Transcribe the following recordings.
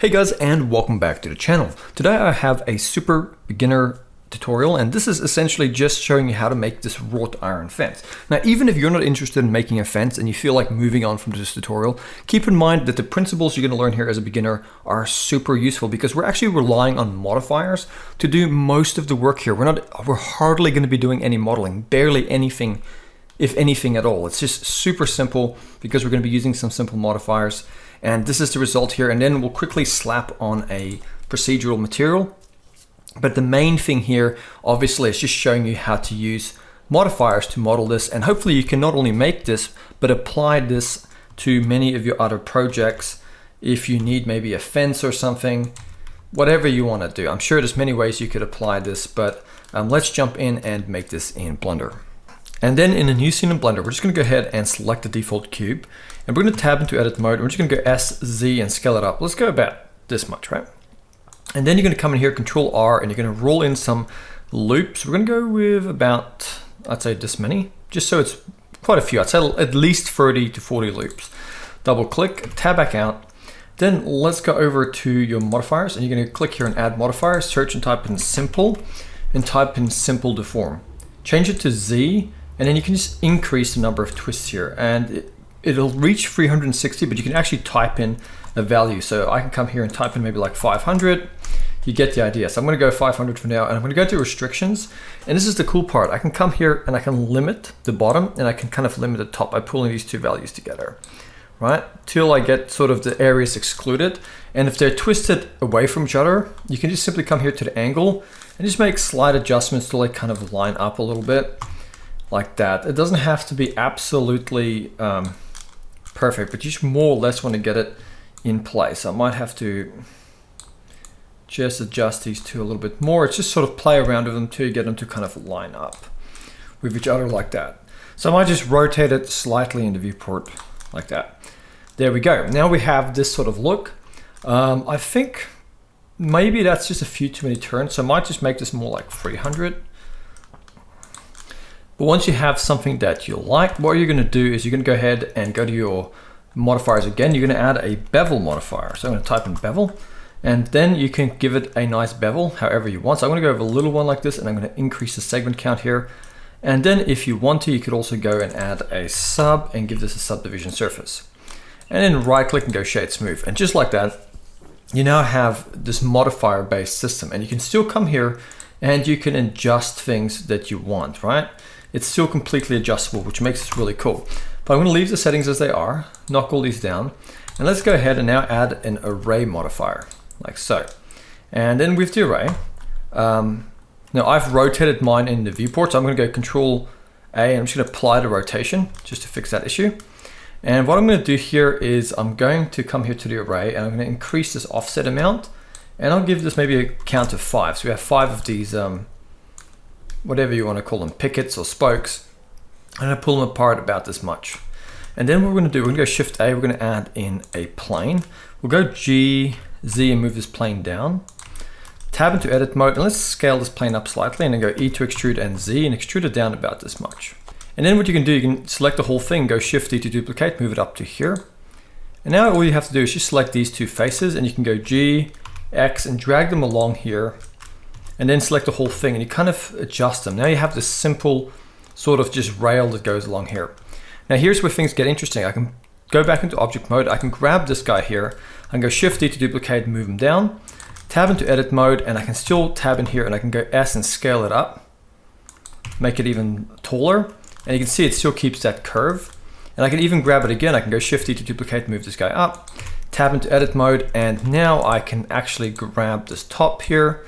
Hey guys, and welcome back to the channel. Today I have a super beginner tutorial, and this is essentially just showing you how to make this wrought iron fence. Now, even if you're not interested in making a fence and you feel like moving on from this tutorial, keep in mind that the principles you're going to learn here as a beginner are super useful because we're actually relying on modifiers to do most of the work here. We're hardly going to be doing any modeling, barely anything, if anything at all. It's just super simple because we're going to be using some simple modifiers. And this is the result here, and then we'll quickly slap on a procedural material. But the main thing here, obviously, is just showing you how to use modifiers to model this. And hopefully you can not only make this, but apply this to many of your other projects. If you need maybe a fence or something, whatever you want to do. I'm sure there's many ways you could apply this, but let's jump in and make this in Blender. And then in a new scene in Blender, we're just going to go ahead and select the default cube. And we're going to tab into edit mode. We're just going to go S, Z, and scale it up. Let's go about this much, right? And then you're going to come in here, Control R, and you're going to roll in some loops. We're going to go with about, I'd say this many, just so it's quite a few. I'd say at least 30 to 40 loops. Double click, tab back out. Then let's go over to your modifiers, and you're going to click here and add modifiers, search and type in simple, and type in simple deform. Change it to Z, and then you can just increase the number of twists here. And it'll reach 360, but you can actually type in a value. So I can come here and type in maybe like 500. You get the idea. So I'm going to go 500 for now, and I'm going to go to restrictions. And this is the cool part. I can come here and I can limit the bottom, and I can kind of limit the top by pulling these two values together, right? Till I get sort of the areas excluded. And if they're twisted away from each other, you can just simply come here to the angle and just make slight adjustments till they kind of line up a little bit like that. It doesn't have to be absolutely perfect, but you just more or less want to get it in place. I might have to just adjust these two a little bit more. It's just sort of play around with them till you get them to kind of line up with each other like that. So I might just rotate it slightly in the viewport like that. There we go. Now we have this sort of look. I think maybe that's just a few too many turns, so I might just make this more like 300. But once you have something that you like, what you're going to do is you're going to go ahead and go to your modifiers again. You're going to add a bevel modifier. So I'm going to type in bevel, and then you can give it a nice bevel however you want. So I'm going to go with a little one like this, and I'm going to increase the segment count here. And then if you want to, you could also go and add a sub and give this a subdivision surface. And then right click and go shade smooth. And just like that, you now have this modifier based system, and you can still come here and you can adjust things that you want, right? It's still completely adjustable, which makes this really cool. But I'm going to leave the settings as they are, knock all these down, and let's go ahead and now add an array modifier, like so. And then with the array, now I've rotated mine in the viewport, so I'm going to go Control A, and I'm just going to apply the rotation just to fix that issue. And what I'm going to do here is I'm going to come here to the array, and I'm going to increase this offset amount, and I'll give this maybe a count of 5. So we have 5 of these whatever you want to call them, pickets or spokes, and I pull them apart about this much. And then what we're going to do, we're going to go Shift A, we're going to add in a plane. We'll go G, Z, and move this plane down. Tab into edit mode, and let's scale this plane up slightly, and then go E to extrude and Z, and extrude it down about this much. And then what you can do, you can select the whole thing, go Shift D to duplicate, move it up to here. And now all you have to do is just select these two faces, and you can go G, X, and drag them along here. And then select the whole thing, and you kind of adjust them. Now you have this simple sort of just rail that goes along here. Now here's where things get interesting. I can go back into object mode. I can grab this guy here. I can go Shift D to duplicate and move him down. Tab into edit mode, and I can still tab in here, and I can go S and scale it up. Make it even taller. And you can see it still keeps that curve. And I can even grab it again. I can go Shift D to duplicate and move this guy up. Tab into edit mode, and now I can actually grab this top here,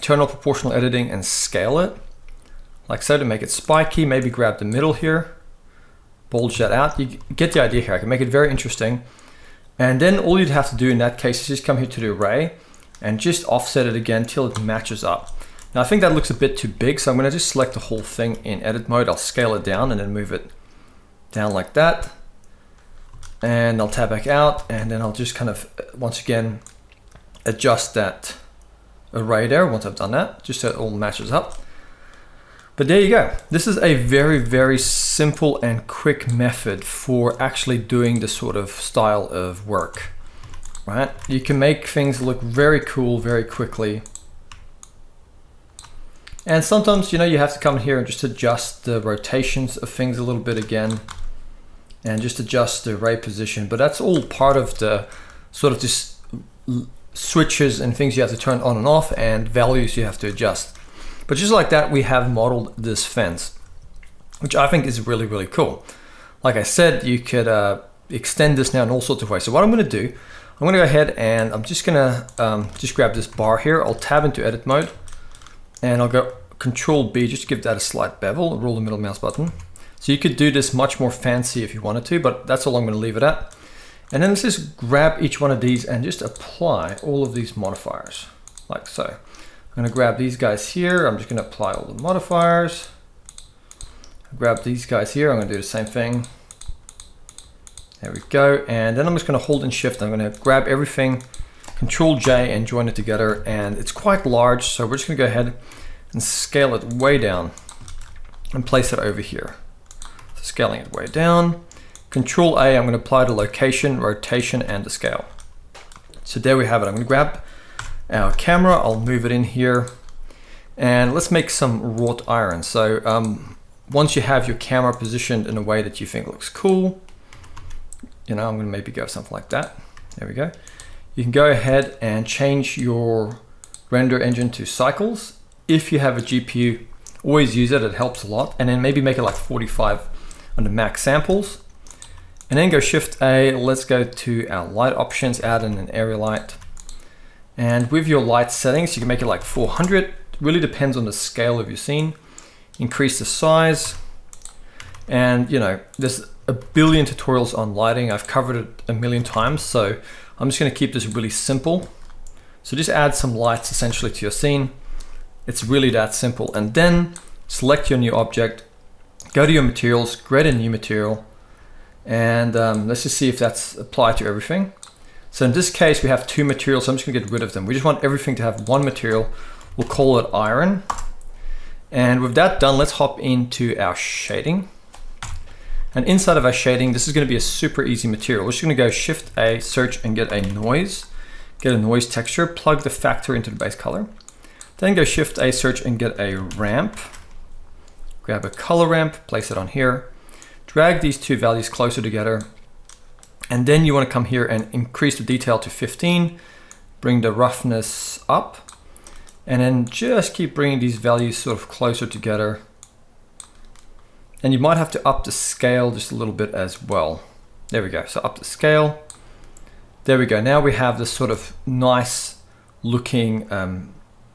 turn on proportional editing and scale it like so to make it spiky. Maybe grab the middle here, bulge that out. You get the idea here. I can make it very interesting. And then all you'd have to do in that case is just come here to the array and just offset it again till it matches up. Now I think that looks a bit too big, so I'm going to just select the whole thing in edit mode. I'll scale it down and then move it down like that. And I'll tab back out, and then I'll just kind of once again adjust that array there once I've done that, just so it all matches up. But there you go. This is a very, very simple and quick method for actually doing this sort of style of work. right? You can make things look very cool very quickly. And sometimes, you know, you have to come here and just adjust the rotations of things a little bit again, and just adjust the ray position. But that's all part of the sort of just switches and things you have to turn on and off, and values you have to adjust. But just like that, we have modeled this fence, which I think is really, really cool. Like I said, you could extend this now in all sorts of ways. So what I'm gonna do, I'm gonna go ahead and I'm just gonna just grab this bar here. I'll tab into edit mode, and I'll go Control B, just give that a slight bevel, roll the middle mouse button. So you could do this much more fancy if you wanted to, but that's all I'm gonna leave it at. And then let's just grab each one of these and just apply all of these modifiers, like so. I'm gonna grab these guys here. I'm just gonna apply all the modifiers. Grab these guys here. I'm gonna do the same thing. There we go. And then I'm just gonna hold and shift. I'm gonna grab everything, Control J, and join it together. And it's quite large, so we're just gonna go ahead and scale it way down and place it over here. So scaling it way down. Control A, I'm going to apply the location, rotation, and the scale. So there we have it. I'm going to grab our camera, I'll move it in here, and let's make some wrought iron. So once you have your camera positioned in a way that you think looks cool, you know, I'm going to maybe go something like that. There we go. You can go ahead and change your render engine to cycles. If you have a GPU, always use it, it helps a lot. And then maybe make it like 45 on the max samples. And then go Shift A, let's go to our light options, add in an area light. And with your light settings, you can make it like 400. It really depends on the scale of your scene. Increase the size. And you know, there's a billion tutorials on lighting. I've covered it a million times, so I'm just gonna keep this really simple. So just add some lights essentially to your scene. It's really that simple. And then select your new object, go to your materials, create a new material, and let's just see if that's applied to everything. So in this case, we have two materials, so I'm just gonna get rid of them. We just want everything to have one material. We'll call it iron. And with that done, let's hop into our shading. And inside of our shading, this is gonna be a super easy material. We're just gonna go Shift A, search, and get a noise. Get a noise texture, plug the factor into the base color. Then go Shift A, search, and get a ramp. Grab a color ramp, place it on here. Drag these two values closer together. And then you want to come here and increase the detail to 15. Bring the roughness up. And then just keep bringing these values sort of closer together. And you might have to up the scale just a little bit as well. There we go, so up the scale. There we go, now we have this sort of nice looking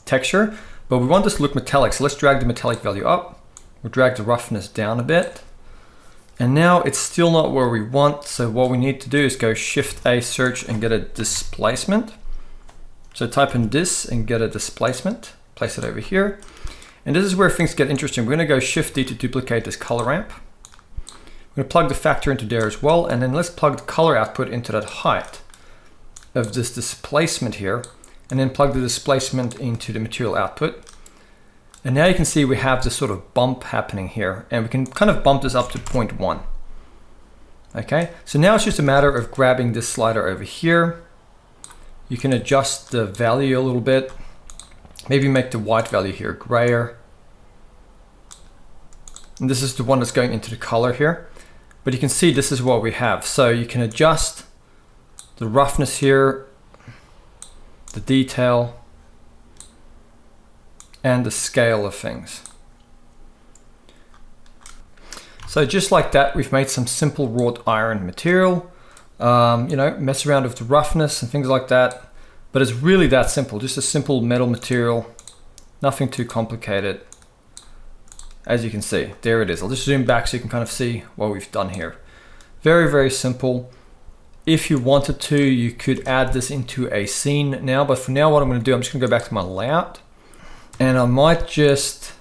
texture, but we want this to look metallic, so let's drag the metallic value up. We'll drag the roughness down a bit. And now it's still not where we want, so what we need to do is go Shift A, search, and get a displacement. So type in this and get a displacement, place it over here. And this is where things get interesting. We're gonna go Shift D to duplicate this color ramp. We're gonna plug the factor into there as well, and then let's plug the color output into that height of this displacement here, and then plug the displacement into the material output. And now you can see we have this sort of bump happening here, and we can kind of bump this up to 0.1. Okay, so now it's just a matter of grabbing this slider over here. You can adjust the value a little bit. Maybe make the white value here grayer. And this is the one that's going into the color here. But you can see this is what we have. So you can adjust the roughness here, the detail, and the scale of things. So just like that, we've made some simple wrought iron material. You know, mess around with the roughness and things like that. But it's really that simple, just a simple metal material, nothing too complicated. As you can see, there it is. I'll just zoom back so you can kind of see what we've done here. Very, very simple. If you wanted to, you could add this into a scene now, but for now what I'm gonna do, I'm just gonna go back to my layout, and I might just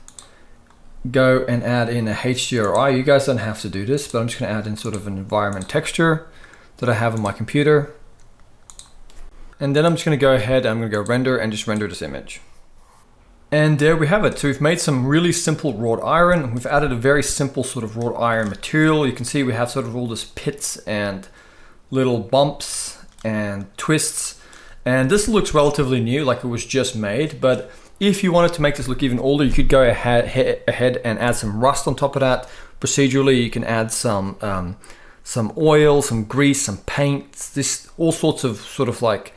go and add in a HDRI. You guys don't have to do this, but I'm just gonna add in sort of an environment texture that I have on my computer. And then I'm just gonna go ahead and I'm gonna go render and just render this image. And there we have it. So we've made some really simple wrought iron. We've added a very simple sort of wrought iron material. You can see we have sort of all this pits and little bumps and twists. And this looks relatively new, like it was just made, but if you wanted to make this look even older, you could go ahead and add some rust on top of that. Procedurally, you can add some oil, some grease, some paint, all sorts of sort of like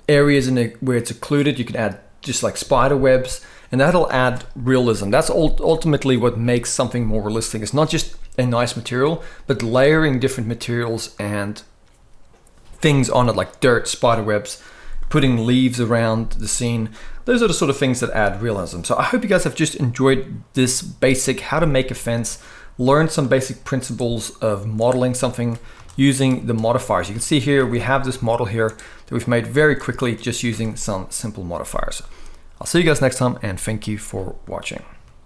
areas in it where it's occluded. You can add just like spider webs, and that'll add realism. That's ultimately what makes something more realistic. It's not just a nice material, but layering different materials and things on it, like dirt, spider webs, putting leaves around the scene. Those are the sort of things that add realism. So I hope you guys have just enjoyed this basic how to make a fence, learn some basic principles of modeling something using the modifiers. You can see here we have this model here that we've made very quickly just using some simple modifiers. I'll see you guys next time, and thank you for watching.